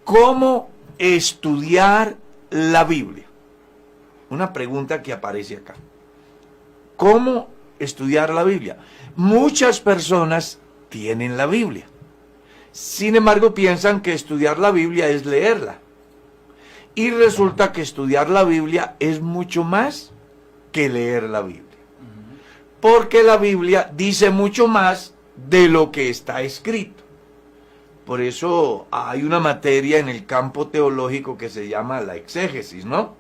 ¿Cómo estudiar la Biblia? Una pregunta que aparece acá. ¿Cómo estudiar la Biblia? Muchas personas tienen la Biblia. Sin embargo, piensan que estudiar la Biblia es leerla. Y resulta que estudiar la Biblia es mucho más que leer la Biblia. Porque la Biblia dice mucho más de lo que está escrito. Por eso hay una materia en el campo teológico que se llama la exégesis, ¿no?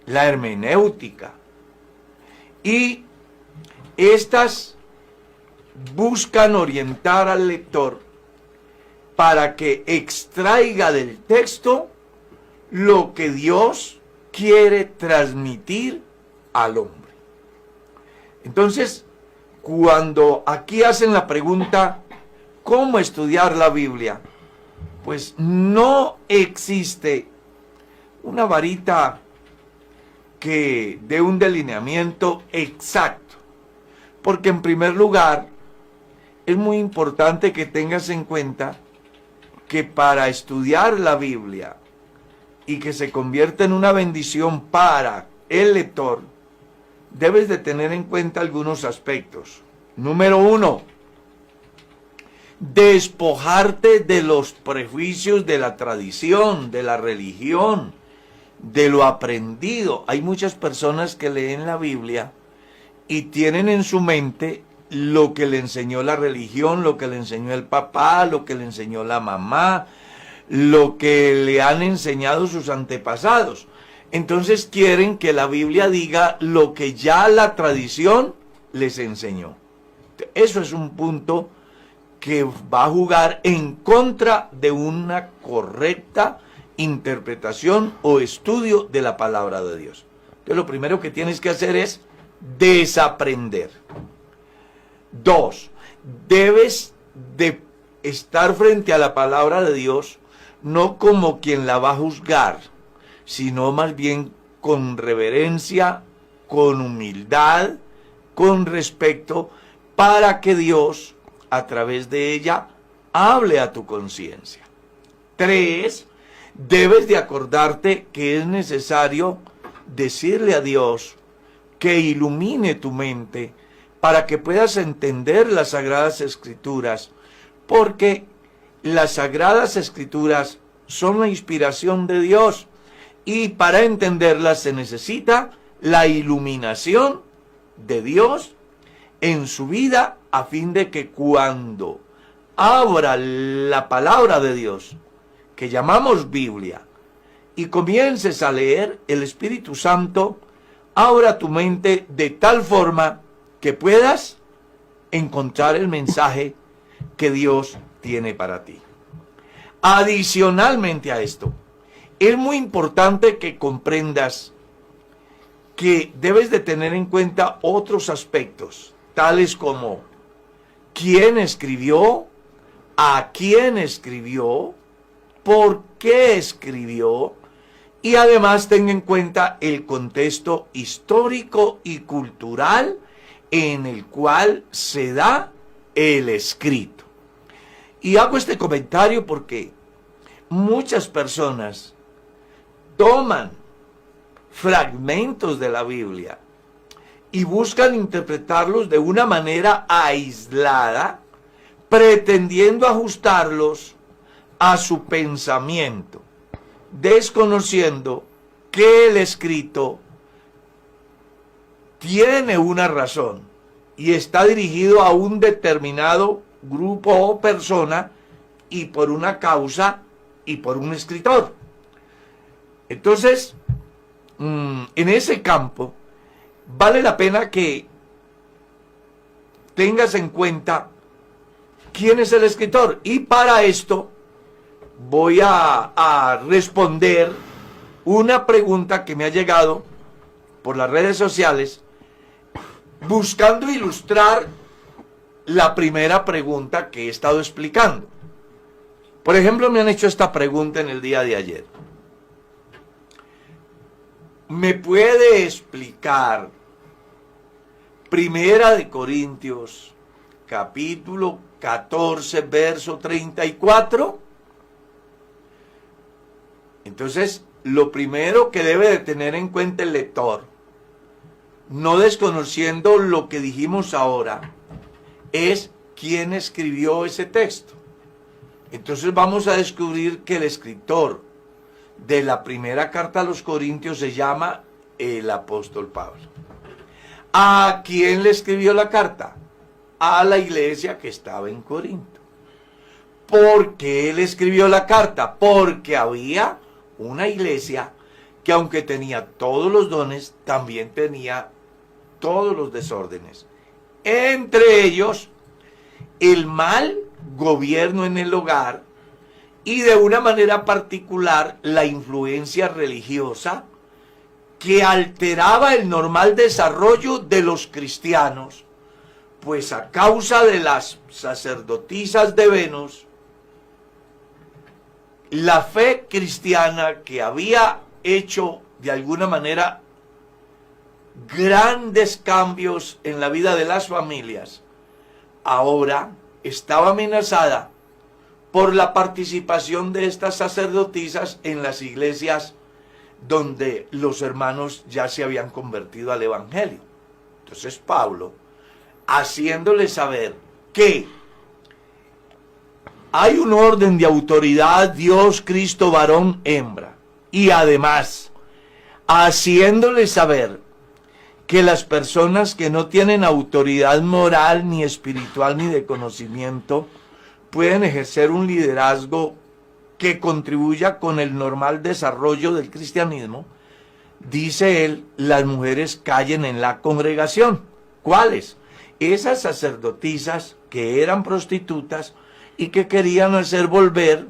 La hermenéutica. Y estas buscan orientar al lector para que extraiga del texto lo que Dios quiere transmitir al hombre. Entonces, cuando aquí hacen la pregunta, ¿cómo estudiar la Biblia? Pues no existe una varita que dé un delineamiento exacto. Porque en primer lugar, es muy importante que tengas en cuenta que para estudiar la Biblia y que se convierta en una bendición para el lector, debes de tener en cuenta algunos aspectos. Número 1, despojarte de los prejuicios de la tradición, de la religión, de lo aprendido. Hay muchas personas que leen la Biblia y tienen en su mente lo que le enseñó la religión, lo que le enseñó el papá, lo que le enseñó la mamá, lo que le han enseñado sus antepasados. Entonces quieren que la Biblia diga lo que ya la tradición les enseñó. Eso es un punto que va a jugar en contra de una correcta interpretación o estudio de la palabra de Dios. Entonces lo primero que tienes que hacer es desaprender. 2, debes de estar frente a la palabra de Dios no como quien la va a juzgar, sino más bien con reverencia, con humildad, con respeto, para que Dios, a través de ella, hable a tu conciencia. 3, debes de acordarte que es necesario decirle a Dios que ilumine tu mente para que puedas entender las Sagradas Escrituras, porque las Sagradas Escrituras son la inspiración de Dios y para entenderlas se necesita la iluminación de Dios en su vida, a fin de que cuando abra la palabra de Dios, que llamamos Biblia, y comiences a leer, el Espíritu Santo abra tu mente de tal forma que puedas encontrar el mensaje que Dios tiene para ti. Adicionalmente a esto, es muy importante que comprendas que debes de tener en cuenta otros aspectos, tales como quién escribió, a quién escribió, por qué escribió, y además ten en cuenta el contexto histórico y cultural en el cual se da el escrito. Y hago este comentario porque muchas personas toman fragmentos de la Biblia y buscan interpretarlos de una manera aislada, pretendiendo ajustarlos a su pensamiento, desconociendo que el escrito tiene una razón y está dirigido a un determinado grupo o persona y por una causa y por un escritor. Entonces, en ese campo, vale la pena que tengas en cuenta quién es el escritor. Y para esto voy a responder una pregunta que me ha llegado por las redes sociales, buscando ilustrar la primera pregunta que he estado explicando. Por ejemplo, me han hecho esta pregunta en el día de ayer. ¿Me puede explicar Primera de Corintios, capítulo 14, verso 34? Entonces, lo primero que debe de tener en cuenta el lector, no desconociendo lo que dijimos ahora, es quién escribió ese texto. Entonces vamos a descubrir que el escritor de la primera carta a los Corintios se llama el apóstol Pablo. ¿A quién le escribió la carta? A la iglesia que estaba en Corinto. ¿Por qué él escribió la carta? Porque había una iglesia que, aunque tenía todos los dones, también tenía todos los desórdenes. Entre ellos, el mal gobierno en el hogar y, de una manera particular, la influencia religiosa que alteraba el normal desarrollo de los cristianos, pues a causa de las sacerdotisas de Venus, la fe cristiana, que había hecho de alguna manera grandes cambios en la vida de las familias, ahora estaba amenazada por la participación de estas sacerdotisas en las iglesias donde los hermanos ya se habían convertido al evangelio. Entonces Pablo, haciéndole saber que hay un orden de autoridad, Dios, Cristo, varón, hembra, y además haciéndole saber que las personas que no tienen autoridad moral, ni espiritual, ni de conocimiento, pueden ejercer un liderazgo que contribuya con el normal desarrollo del cristianismo, dice él, las mujeres callen en la congregación. ¿Cuáles? Esas sacerdotisas que eran prostitutas y que querían hacer volver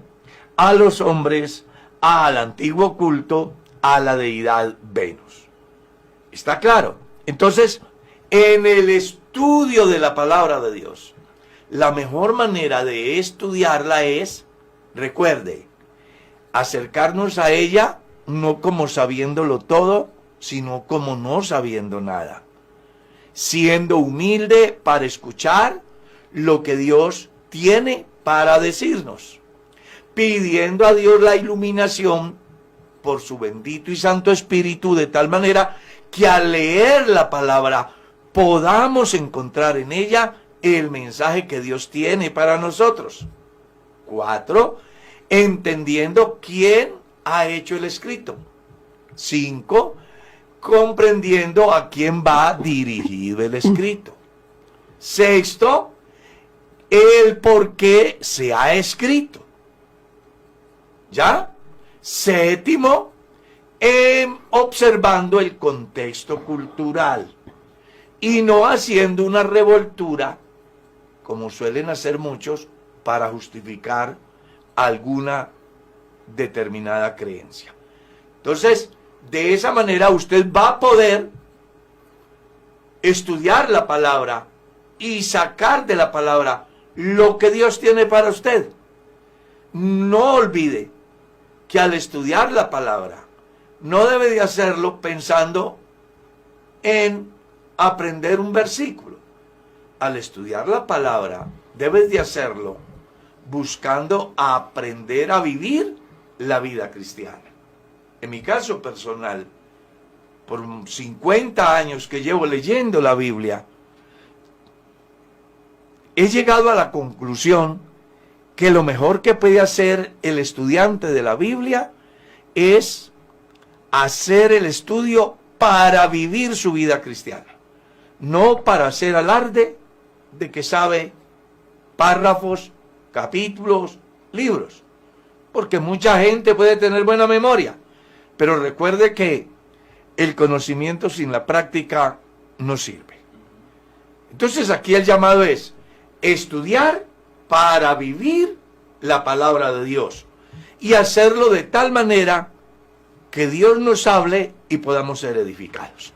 a los hombres al antiguo culto, a la deidad Venus. ¿Está claro? Entonces, en el estudio de la palabra de Dios, la mejor manera de estudiarla es, recuerde, acercarnos a ella no como sabiéndolo todo, sino como no sabiendo nada. Siendo humilde para escuchar lo que Dios tiene para decirnos. Pidiendo a Dios la iluminación por su bendito y santo Espíritu, de tal manera que al leer la palabra podamos encontrar en ella el mensaje que Dios tiene para nosotros. 4. Entendiendo quién ha hecho el escrito. 5. Comprendiendo a quién va dirigido el escrito. 6. El por qué se ha escrito. ¿Ya? 7. Observando el contexto cultural y no haciendo una revoltura, como suelen hacer muchos, para justificar alguna determinada creencia. Entonces, de esa manera usted va a poder estudiar la palabra y sacar de la palabra lo que Dios tiene para usted. No olvide que al estudiar la palabra, no debe de hacerlo pensando en aprender un versículo. Al estudiar la palabra, debes de hacerlo buscando aprender a vivir la vida cristiana. En mi caso personal, por 50 años que llevo leyendo la Biblia, he llegado a la conclusión que lo mejor que puede hacer el estudiante de la Biblia es hacer el estudio para vivir su vida cristiana, no para hacer alarde de que sabe párrafos, capítulos, libros, porque mucha gente puede tener buena memoria, pero recuerde que el conocimiento sin la práctica no sirve. Entonces aquí el llamado es estudiar para vivir la palabra de Dios y hacerlo de tal manera que Dios nos hable y podamos ser edificados.